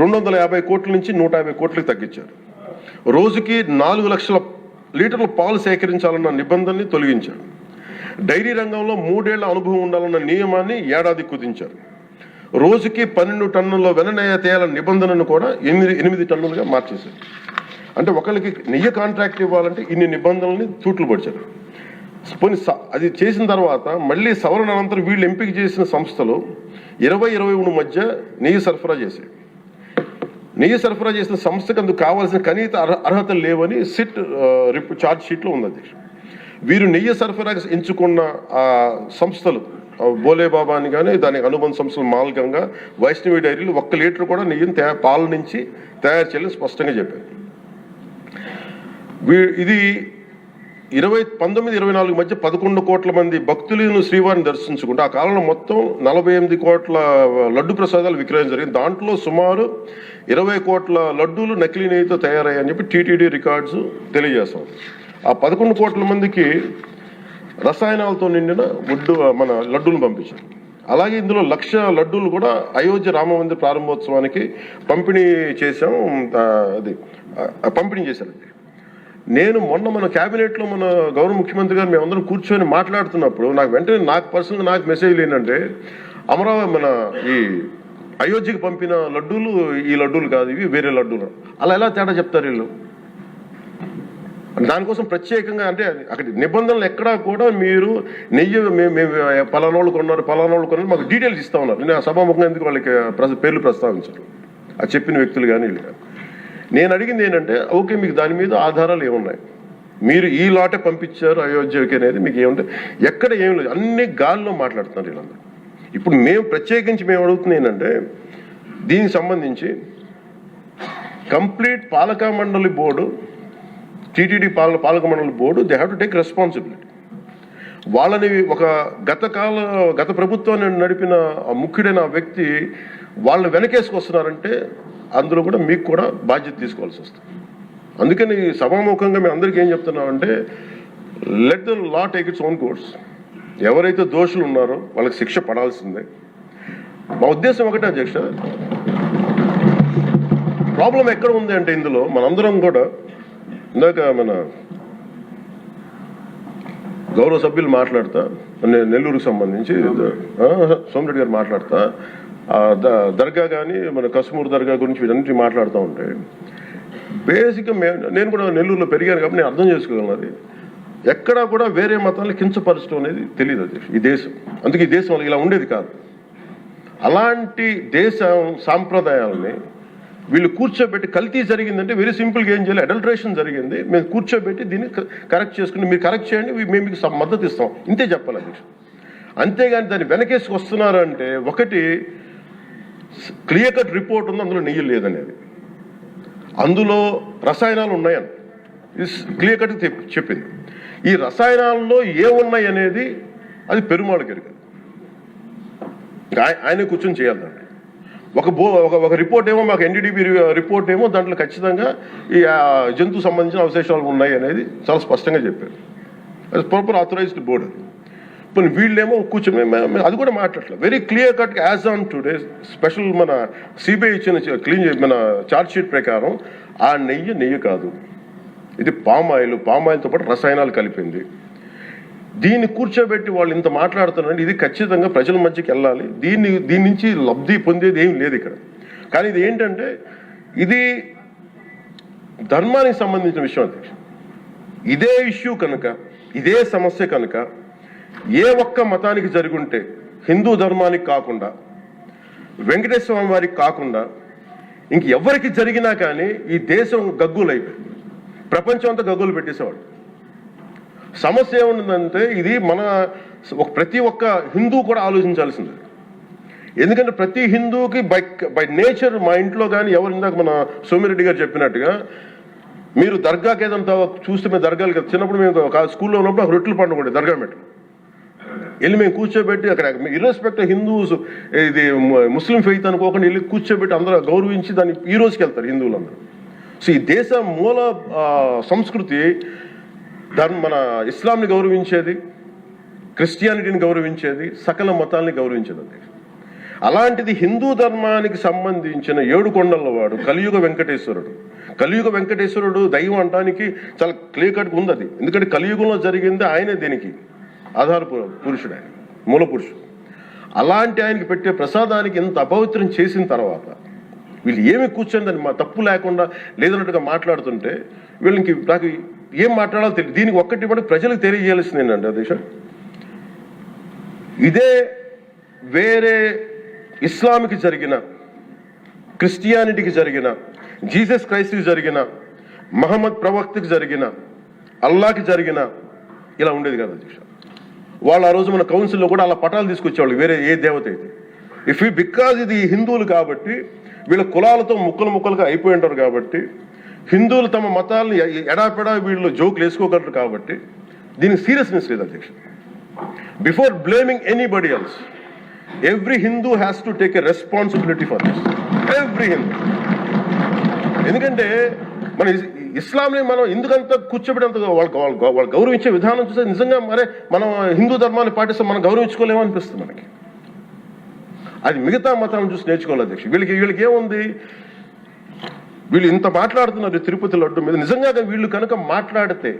250 కోట్ల నుంచి 150 కోట్లకి తగ్గించారు. రోజుకి 4 లక్షల లీటర్ల పాలు సేకరించాలన్న నిబంధనని తొలగించారు. డైరీ రంగంలో 3 ఏళ్ల అనుభవం ఉండాలన్న నియమాన్ని ఏడాది కుదించారు. రోజుకి 12 టన్నుల వెన్న తేయాలన్న నిబంధనను కూడా 8 టన్నులుగా మార్చేశారు. అంటే ఒకరికి నెయ్యి కాంట్రాక్ట్ ఇవ్వాలంటే ఇన్ని నిబంధనల్ని తూట్లు పడిచారు. పోనీ అది చేసిన తర్వాత మళ్ళీ సవరణ అనంతరం వీళ్ళు ఎంపిక చేసిన సంస్థలు 20-23 మధ్య నెయ్యి సరఫరా చేశాయి. నెయ్యి సరఫరా చేసిన సంస్థకు అందుకు కావాల్సిన కనీత అర్హతలు లేవని సిట్ ఛార్జ్ షీట్లో ఉంది అధ్యక్ష. వీరు నెయ్యి సరఫరా ఎంచుకున్న సంస్థలు బోలేబాబా అని కానీ దానికి అనుబంధ సంస్థలు మాల్గంగా, వైష్ణవి డైరీలు 1 లీటర్ కూడా నెయ్యిని పాల నుంచి తయారు చేయాలని స్పష్టంగా చెప్పారు. ఇది 1924 మధ్య 11 కోట్ల మంది భక్తులను శ్రీవారిని దర్శించుకుంటే ఆ కాలంలో మొత్తం 48 కోట్ల లడ్డు ప్రసాదాలు విక్రయం జరిగింది. దాంట్లో సుమారు 20 కోట్ల లడ్డూలు నకిలీ నెయ్యితో తయారయ్యాయని చెప్పి టీటీడీ రికార్డ్స్ తెలియజేస్తాం. ఆ 11 కోట్ల మందికి రసాయనాలతో నిండిన మన లడ్డూలను పంపించారు. అలాగే ఇందులో 1,00,000 లడ్డూలు కూడా అయోధ్య రామ మందిర ప్రారంభోత్సవానికి పంపిణీ చేశారు. నేను మొన్న మన క్యాబినెట్లో మన గౌరవ ముఖ్యమంత్రి గారు మేమందరం కూర్చొని మాట్లాడుతున్నప్పుడు నాకు పర్సనల్గా నాకు మెసేజ్ ఏంటంటే అమరావతి మన ఈ అయోధ్యకి పంపిన లడ్డూలు ఈ లడ్డూలు కాదు, ఇవి వేరే లడ్డూలు. అలా ఎలా తేడా చెప్తారు వీళ్ళు? దానికోసం ప్రత్యేకంగా అంటే అక్కడ నిబంధనలు ఎక్కడా కూడా మీరు నెయ్యి మేము పలానోళ్ళు కొన్నారు మాకు డీటెయిల్స్ ఇస్తా ఉన్నారు. నేను సభాముఖంగా ఎందుకు వాళ్ళకి పేర్లు ప్రస్తావించారు అది చెప్పిన వ్యక్తులు కానీ వీళ్ళు కానీ. నేను అడిగింది ఏంటంటే ఓకే, మీకు దాని మీద ఆధారాలు ఏమున్నాయి? మీరు ఈ లాటే పంపించారు అయోధ్యకి అనేది మీకు ఏముంటాయి? ఎక్కడ ఏం లేదు, అన్ని గాల్లో మాట్లాడుతున్నారు వీళ్ళందరూ. ఇప్పుడు మేము అడుగుతుంది ఏంటంటే దీనికి సంబంధించి కంప్లీట్ పాలక మండలి బోర్డు, టీటీడీ పాలక మండలి board they have to take responsibility. వాళ్ళని గత ప్రభుత్వాన్ని నడిపిన ముఖ్యుడైన వ్యక్తి వాళ్ళని వెనకేసుకొస్తున్నారంటే అందులో కూడా మీకు కూడా బాధ్యత తీసుకోవాల్సి వస్తుంది. అందుకని సభాముఖంగా మేము అందరికీ ఏం చెప్తున్నామంటే let the law take its own course. ఎవరైతే దోషులు ఉన్నారో వాళ్ళకి శిక్ష పడాల్సిందే. మా ఉద్దేశం ఒకటే అధ్యక్ష, ప్రాబ్లం ఎక్కడ ఉంది అంటే ఇందులో మనందరం కూడా ఇందాక మన గౌరవ సభ్యులు మాట్లాడతా నెల్లూరుకు సంబంధించి సోమిరెడ్డి గారు మాట్లాడతా దర్గా కానీ మన కసుమూరు దర్గా గురించి వీటన్నిటి మాట్లాడుతూ ఉంటే బేసిక్గా నేను కూడా నెల్లూరులో పెరిగాను కాబట్టి నేను అర్థం చేసుకోగలను. అది ఎక్కడా కూడా వేరే మతాలను కించపరచడం అనేది తెలియదు అది ఈ దేశం. అందుకే ఈ దేశం ఇలా ఉండేది కాదు. అలాంటి దేశం సాంప్రదాయాలని వీళ్ళు కూర్చోబెట్టి కల్తీ జరిగిందంటే వెరీ సింపుల్గా ఏం చేయాలి, అడల్ట్రేషన్ జరిగింది, మేము కూర్చోబెట్టి దీన్ని కరెక్ట్ చేసుకుని మీరు కరెక్ట్ చేయండి, మేము మీకు మద్దతు ఇస్తాం, ఇంతే చెప్పాలి అధ్యక్ష. అంతేగాని దాన్ని వెనకేసి వస్తున్నారు అంటే ఒకటి క్లియర్ కట్ రిపోర్ట్ ఉంది, అందులో నెయ్యి లేదనేది, అందులో రసాయనాలు ఉన్నాయని ఇది క్లియర్ కట్ చెప్పింది. ఈ రసాయనాల్లో ఏమున్నాయి అనేది అది పెరుమాళ్ గారికి ఆయన కూర్చొని చేయాలండి. ఒక రిపోర్ట్ ఏమో మాకు ఎన్డీడీబీ రిపోర్ట్ ఏమో దాంట్లో ఖచ్చితంగా ఈ జంతువు సంబంధించిన అవశేషాలు ఉన్నాయి అనేది చాలా స్పష్టంగా చెప్పారు. అది ప్రాపర్ ఆథరైజ్డ్ బోర్డు. ఇప్పుడు వీళ్ళేమో కూర్చొని అది కూడా మాట్లాడలేదు. Very clear cut as on today special మన సిబిఐ ఇచ్చిన మన ఛార్జ్ షీట్ ప్రకారం ఆ నెయ్యి కాదు, ఇది పామాయిల్తో పాటు రసాయనాలు కలిపింది. దీన్ని కూర్చోబెట్టి వాళ్ళు ఇంత మాట్లాడుతున్నారంటే ఇది ఖచ్చితంగా ప్రజల మధ్యకి వెళ్ళాలి. దీని నుంచి లబ్ధి పొందేది ఏం లేదు ఇక్కడ. కానీ ఇది ఏంటంటే ఇది ధర్మానికి సంబంధించిన విషయం అధ్యక్ష. ఇదే ఇష్యూ కనుక, ఇదే సమస్య కనుక ఏ ఒక్క మతానికి జరుగుంటే హిందూ ధర్మానికి కాకుండా, వెంకటేశ్వర స్వామి వారికి కాకుండా ఇంకెవరికి జరిగినా కానీ ఈ దేశం గగ్గులైపోయి ప్రపంచం అంతా గగ్గులు పెట్టేసేవాడు. సమస్య ఏముందంటే ఇది ప్రతి ఒక్క హిందూ కూడా ఆలోచించాల్సిందే. ఎందుకంటే ప్రతి హిందూకి బై నేచర్ మా ఇంట్లో కానీ ఎవరు ఇందాక మన సోమిరెడ్డి గారు చెప్పినట్టుగా మీరు దర్గాకి ఏదంతా చూస్తే మేము దర్గాలు కదా, చిన్నప్పుడు మేము స్కూల్లో ఉన్నప్పుడు రొట్టెలు పండుగ దర్గా మెట్లు వెళ్ళి మేము కూర్చోబెట్టి అక్కడ ఇర్రెస్పెక్ట్ హిందూస్ ఇది ముస్లిం ఫెయిత్ అనుకోకుండా వెళ్ళి కూర్చోబెట్టి అందరూ గౌరవించి దాన్ని ఈ రోజుకి వెళ్తారు హిందువులందరూ. సో ఈ దేశ మూల సంస్కృతి మన ఇస్లాంని గౌరవించేది, క్రిస్టియానిటీని గౌరవించేది, సకల మతాల్ని గౌరవించేది. అలాంటిది హిందూ ధర్మానికి సంబంధించిన 7 కొండల వాడు కలియుగ వెంకటేశ్వరుడు. కలియుగ వెంకటేశ్వరుడు దైవం అనడానికి చాలా క్లియర్ కట్గా ఉంది అది. ఎందుకంటే కలియుగంలో జరిగింది ఆయనే, దీనికి ఆధార పురుషుడు, ఆయన మూల పురుషుడు. అలాంటి ఆయనకి పెట్టే ప్రసాదానికి ఇంత అపవిత్రం చేసిన తర్వాత వీళ్ళు ఏమి కూర్చొని దాన్ని తప్పు లేకుండా లేదన్నట్టుగా మాట్లాడుతుంటే వీళ్ళకి నాకు ఏం మాట్లాడాలో తెలియదు. దీనికి ఒక్కటి కూడా ప్రజలకు తెలియజేయాల్సింది ఏంటంటే అధ్యక్ష, ఇదే వేరే ఇస్లాంకి జరిగిన, క్రిస్టియానిటీకి జరిగిన, జీసస్ క్రైస్ట్కి జరిగిన, మహమ్మద్ ప్రవక్తకి జరిగిన, అల్లాకి జరిగిన ఇలా ఉండేది కదా అధ్యక్ష. వాళ్ళు ఆ రోజు మన కౌన్సిల్లో కూడా అలా పటాలు తీసుకొచ్చేవాళ్ళు వేరే ఏ దేవత అయితే. బికాజ్ ఇది హిందువులు కాబట్టి వీళ్ళ కులాలతో ముక్కలుగా అయిపోయి ఉంటారు కాబట్టి హిందువులు తమ మతాలను ఎడాపెడా వీళ్ళు జోకులు వేసుకోగలరు కాబట్టి దీనికి సీరియస్నెస్ లేదు అధ్యక్ష. Before blaming anybody else, every Hindu has to take a responsibility for this, every Hindu. ఎందుకంటే మన ఇస్లాంని మనం ఎందుకంత కూర్చోబెట్టేంత వాళ్ళు గౌరవించే విధానం చూస్తే నిజంగా మరే మనం హిందూ ధర్మాన్ని పాటిస్తే మనం గౌరవించుకోలేమో అనిపిస్తుంది మనకి. అది మిగతా మతాలను చూసి నేర్చుకోవాలి అధ్యక్ష. వీళ్ళకి ఏముంది, వీళ్ళు ఇంత మాట్లాడుతున్నారు తిరుపతి లడ్డు మీద. నిజంగా వీళ్ళు కనుక మాట్లాడితే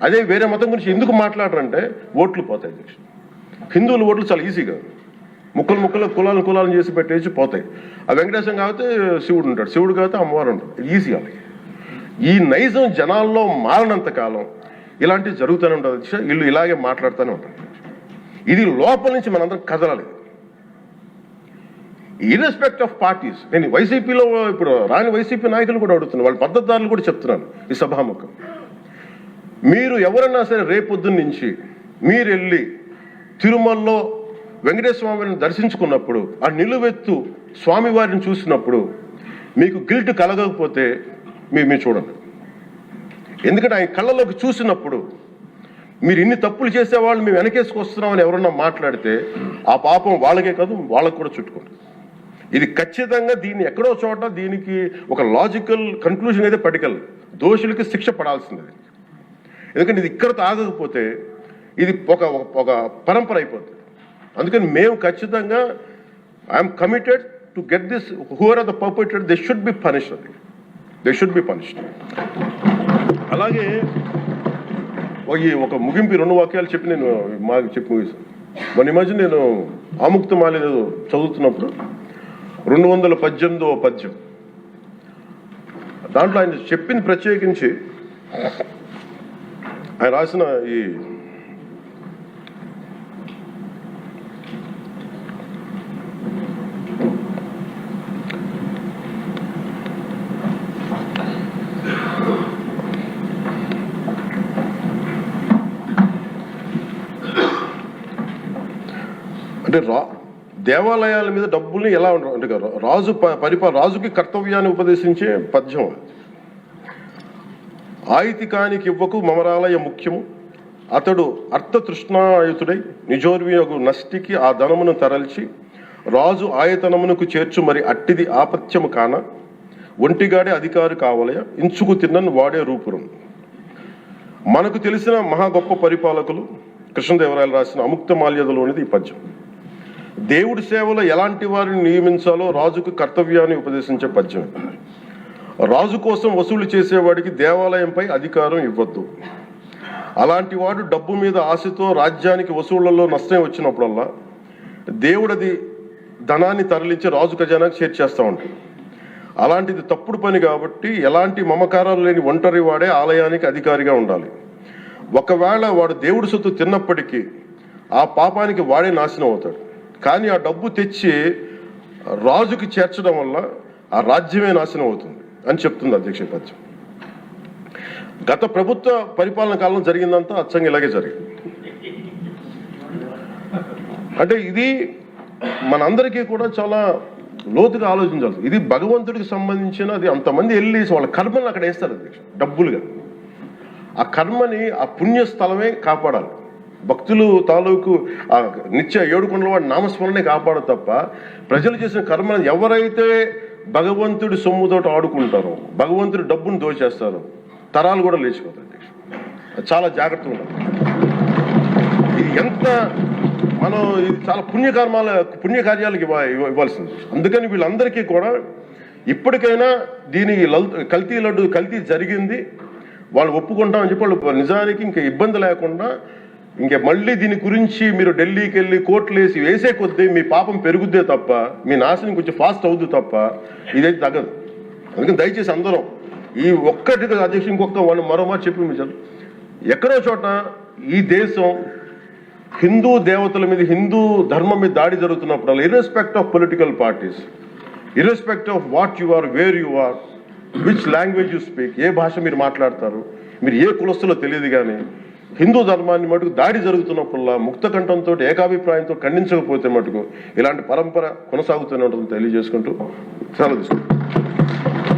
అదే వేరే మతం గురించి ఎందుకు మాట్లాడరంటే ఓట్లు పోతాయి అధ్యక్ష. హిందువుల ఓట్లు చాలా ఈజీగా ముక్కలు కులాలను చేసి పెట్టేసి పోతాయి. ఆ వెంకటేశ్వరం కాబట్టి శివుడు ఉంటాడు, శివుడు కాబట్టి అమ్మవారు ఉంటాడు, ఈజీ అలాగే. ఈ నైజం జనాల్లో మారినంత కాలం ఇలాంటివి జరుగుతూనే ఉంటుంది అధ్యక్ష. వీళ్ళు ఇలాగే మాట్లాడుతూనే ఉంటారు. ఇది లోపల నుంచి మనందరం కదలాలి, ఇర్రెస్పెక్ట్ ఆఫ్ పార్టీస్. నేను వైసీపీలో ఇప్పుడు రాని వైసీపీ నాయకులు కూడా అడుగుతున్నాను, వాళ్ళ పద్ధతిదారులు కూడా చెప్తున్నాను ఈ సభాముఖం. మీరు ఎవరన్నా సరే రేపొద్దున్న నుంచి మీరు వెళ్ళి తిరుమలలో వెంకటేశ్వర స్వామిని దర్శించుకున్నప్పుడు ఆ నిలువెత్తు స్వామివారిని చూసినప్పుడు మీకు గిల్ట్ కలగకపోతే మీరు చూడండి. ఎందుకంటే ఆయన కళ్ళలోకి చూసినప్పుడు మీరు ఇన్ని తప్పులు చేసేవాళ్ళు మేము వెనకేసుకొస్తున్నామని ఎవరన్నా మాట్లాడితే ఆ పాపం వాళ్ళకే కాదు వాళ్ళకు కూడా చుట్టుకుంటుంది. ఇది ఖచ్చితంగా దీన్ని ఎక్కడో చోట దీనికి ఒక లాజికల్ కన్క్లూజన్ అయితే పట్టుకెళ్ళదు. దోషులకి శిక్ష పడాల్సింది. ఎందుకంటే ఇది ఇక్కడతో ఆగకపోతే ఇది ఒక పరంపర అయిపోతుంది. అందుకని మేము ఖచ్చితంగా I'm committed to get this, who are are the perpetrator, they should be punished, they should be punished. అలాగే ఒక ముగింపు 2 వాక్యాలు చెప్పి నేను మాకు చెప్పి ముగిస్తాను. మన ఈ మధ్య నేను ఆముక్తమాల్య చదువుతున్నప్పుడు 218వ పద్యం, దాంట్లో ఆయన చెప్పింది ప్రత్యేకించి ఆయన రాసిన ఈ అంటే దేవాలయాల మీద డబ్బుల్ని ఎలా అంటే రాజుకి కర్తవ్యాన్ని ఉపదేశించే పద్యం. ఆయితికానికి ఇవ్వకు మమరాలయ ముఖ్యము, అతడు అర్థతృష్ణాయుతుడై నిజోర్వియగు నష్టికి ఆ ధనమును తరల్చి రాజు ఆయతనమునకు చేర్చు మరి అట్టిది ఆపత్యము కాన ఒంటిగాడే అధికారి కావలయ ఇంచుకు తిన్నను వాడే రూపురం. మనకు తెలిసిన మహా గొప్ప పరిపాలకులు కృష్ణదేవరాయలు రాసిన అముక్తమాల్యదలోనిది ఈ పద్యం. దేవుడి సేవలో ఎలాంటి వారిని నియమించాలో రాజుకు కర్తవ్యాన్ని ఉపదేశించే పద్యం. రాజు కోసం వసూలు చేసేవాడికి దేవాలయంపై అధికారం ఇవ్వద్దు. అలాంటి వాడు డబ్బు మీద ఆశతో రాజ్యానికి వసూళ్లలో నష్టం వచ్చినప్పుడల్లా దేవుడది ధనాన్ని తరలించి రాజు ఖజానాకి చేర్చేస్తూ ఉంటాడు. అలాంటిది తప్పుడు పని కాబట్టి ఎలాంటి మమకారాలు లేని ఒంటరి వాడే ఆలయానికి అధికారిగా ఉండాలి. ఒకవేళ వాడు దేవుడి సొత్తు తిన్నప్పటికీ ఆ పాపానికి వాడే నాశనం అవుతాడు. కానీ ఆ డబ్బు తెచ్చి రాజుకి చేర్చడం వల్ల ఆ రాజ్యమే నాశనం అవుతుంది అని చెప్తుంది అధ్యక్ష పద్యం. గత ప్రభుత్వ పరిపాలన కాలంలో జరిగిందంతా అచ్చంగా ఇలాగే జరిగింది. అంటే ఇది మనందరికీ కూడా చాలా లోతుగా ఆలోచించాలి. ఇది భగవంతుడికి సంబంధించిన, అది అంతమంది వెళ్ళి వాళ్ళ కర్మని అక్కడ వేస్తారు అధ్యక్ష డబ్బులుగా. ఆ కర్మని ఆ పుణ్యస్థలమే కాపాడాలి. భక్తులు తాలూకు ఆ నిత్య 7 కొండల వాడి నామస్మరణే కాపాడు తప్ప ప్రజలు చేసిన కర్మను ఎవరైతే భగవంతుడి సొమ్ముతోటి ఆడుకుంటారో, భగవంతుడి డబ్బును దోచేస్తారో తరాలు కూడా లేచిపోతాయి. చాలా జాగ్రత్తగా ఉండాలి. ఇది ఎంత మనం ఇది చాలా పుణ్యకార్యాలకు ఇవ్వాల్సింది. అందుకని వీళ్ళందరికీ కూడా ఇప్పటికైనా కల్తీ జరిగింది, వాళ్ళు ఒప్పుకుంటామని చెప్పి వాళ్ళు నిజానికి ఇంకా ఇబ్బంది లేకుండా ఇంకా మళ్ళీ దీని గురించి మీరు ఢిల్లీకి వెళ్ళి కోర్టులు వేసే కొద్దీ మీ పాపం పెరుగుద్దే తప్ప, మీ నాశనం కొంచెం ఫాస్ట్ అవుద్ది తప్ప ఇదైతే తగ్గదు. అందుకని దయచేసి అందరం ఈ ఒక్కటి అధ్యక్షుడు ఇంకొక మరో మాట చెప్పి మీరు ఎక్కడో చోట ఈ దేశం హిందూ దేవతల మీద, హిందూ ధర్మం మీద దాడి జరుగుతున్నప్పుడు irrespective of political parties, irrespective of what you are, where you are, which language you speak, ఏ భాష మీరు మాట్లాడతారు, మీరు ఏ కులస్తులో తెలియదు, కానీ హిందూ ధర్మాన్ని మటుకు దాడి జరుగుతున్నప్పుడల్లా ముక్త కంఠంతో ఏకాభిప్రాయంతో ఖండించకపోతే మటుకు ఇలాంటి పరంపర కొనసాగుతూనే ఉంటుందని తెలియజేసుకుంటూ సెలవు తీసుకుంటాం.